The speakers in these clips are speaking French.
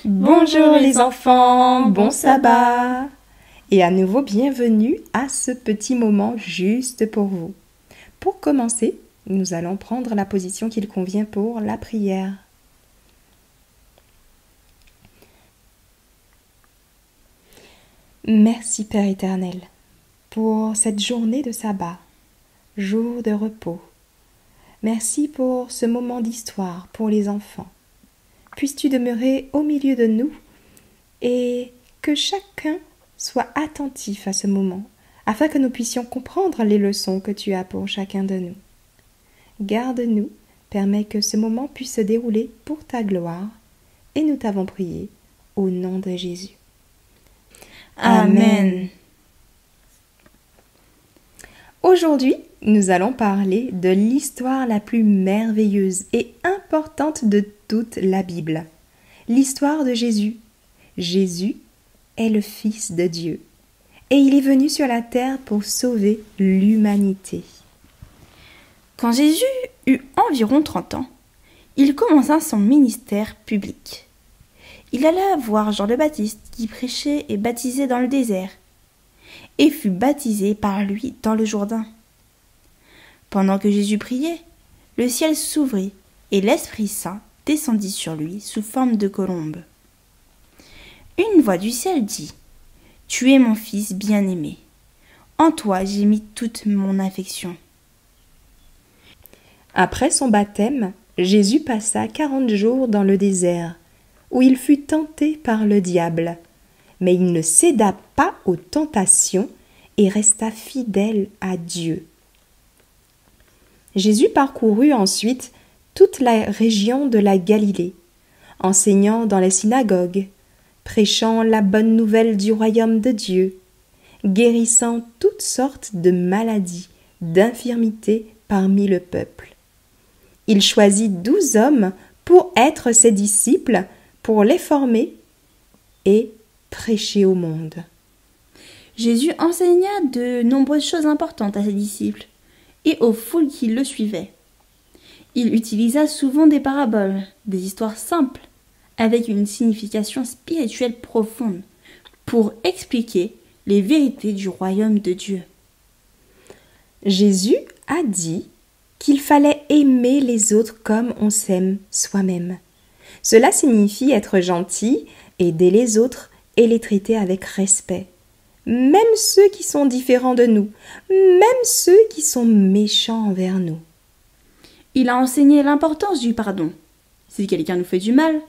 Bonjour les enfants, bon sabbat! Et à nouveau bienvenue à ce petit moment juste pour vous. Pour commencer, nous allons prendre la position qu'il convient pour la prière. Merci Père éternel pour cette journée de sabbat, jour de repos. Merci pour ce moment d'histoire pour les enfants. Puisses-tu demeurer au milieu de nous et que chacun soit attentif à ce moment, afin que nous puissions comprendre les leçons que tu as pour chacun de nous. Garde-nous, permets que ce moment puisse se dérouler pour ta gloire, et nous t'avons prié au nom de Jésus. Amen. Aujourd'hui, nous allons parler de l'histoire la plus merveilleuse et importante de toute la Bible. L'histoire de Jésus. Jésus est le Fils de Dieu et il est venu sur la terre pour sauver l'humanité. Quand Jésus eut environ 30 ans, il commença son ministère public. Il alla voir Jean le Baptiste qui prêchait et baptisait dans le désert et fut baptisé par lui dans le Jourdain. Pendant que Jésus priait, le ciel s'ouvrit et l'Esprit Saint descendit sur lui sous forme de colombe. Une voix du ciel dit : « Tu es mon Fils bien-aimé. En toi j'ai mis toute mon affection. » Après son baptême, Jésus passa 40 jours dans le désert, où il fut tenté par le diable. Mais il ne céda pas aux tentations et resta fidèle à Dieu. Jésus parcourut ensuite toute la région de la Galilée, enseignant dans les synagogues, prêchant la bonne nouvelle du royaume de Dieu, guérissant toutes sortes de maladies, d'infirmités parmi le peuple. Il choisit 12 hommes pour être ses disciples, pour les former et prêcher au monde. Jésus enseigna de nombreuses choses importantes à ses disciples et aux foules qui le suivaient. Il utilisa souvent des paraboles, des histoires simples, avec une signification spirituelle profonde, pour expliquer les vérités du royaume de Dieu. Jésus a dit qu'il fallait aimer les autres comme on s'aime soi-même. Cela signifie être gentil, aider les autres et les traiter avec respect. Même ceux qui sont différents de nous, même ceux qui sont méchants envers nous. Il a enseigné l'importance du pardon. Si quelqu'un nous fait du mal,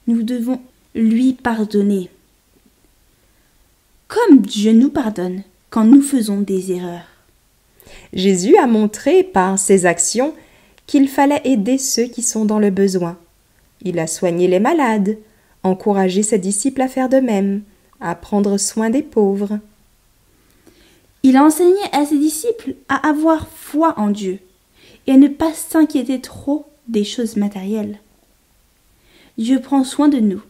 nous devons lui pardonner. Comme Dieu nous pardonne quand nous faisons des erreurs. Jésus a montré par ses actions qu'il fallait aider ceux qui sont dans le besoin. Il a soigné les malades, encouragé ses disciples à faire de même, à prendre soin des pauvres. Il a enseigné à ses disciples à avoir foi en Dieu et à ne pas s'inquiéter trop des choses matérielles. Dieu prend soin de nous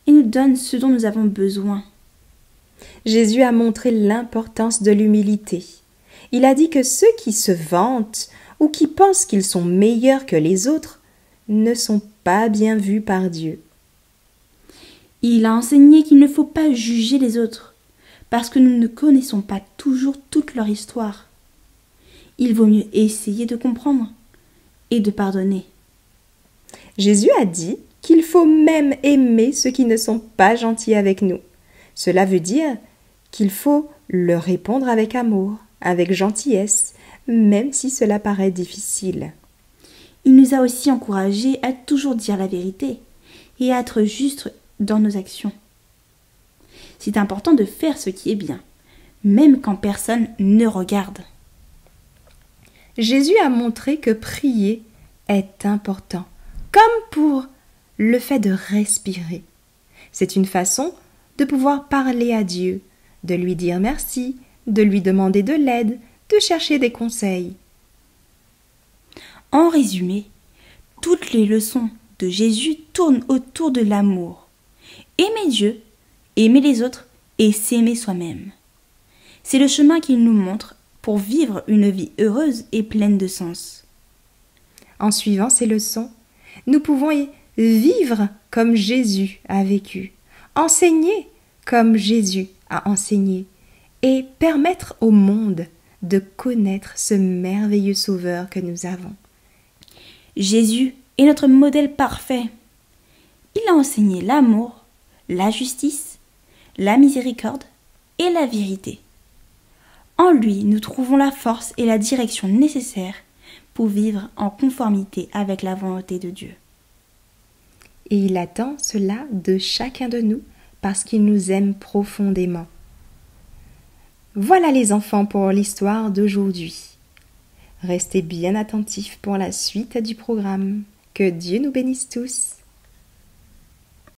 et nous donne ce dont nous avons besoin. Jésus a montré l'importance de l'humilité. Il a dit que ceux qui se vantent ou qui pensent qu'ils sont meilleurs que les autres ne sont pas bien vus par Dieu. Il a enseigné qu'il ne faut pas juger les autres, parce que nous ne connaissons pas toujours toute leur histoire. Il vaut mieux essayer de comprendre et de pardonner. Jésus a dit qu'il faut même aimer ceux qui ne sont pas gentils avec nous. Cela veut dire qu'il faut leur répondre avec amour, avec gentillesse, même si cela paraît difficile. Il nous a aussi encouragés à toujours dire la vérité et à être justes dans nos actions. C'est important de faire ce qui est bien, même quand personne ne regarde. Jésus a montré que prier est important, comme pour le fait de respirer. C'est une façon de pouvoir parler à Dieu, de lui dire merci, de lui demander de l'aide, de chercher des conseils. En résumé, toutes les leçons de Jésus tournent autour de l'amour. Aimer Dieu, aimer les autres et s'aimer soi-même. C'est le chemin qu'il nous montre pour vivre une vie heureuse et pleine de sens. En suivant ces leçons, nous pouvons vivre comme Jésus a vécu, enseigner comme Jésus a enseigné et permettre au monde de connaître ce merveilleux Sauveur que nous avons. Jésus est notre modèle parfait. Il a enseigné l'amour, la justice, la miséricorde et la vérité. En lui, nous trouvons la force et la direction nécessaires pour vivre en conformité avec la volonté de Dieu. Et il attend cela de chacun de nous parce qu'il nous aime profondément. Voilà les enfants pour l'histoire d'aujourd'hui. Restez bien attentifs pour la suite du programme. Que Dieu nous bénisse tous.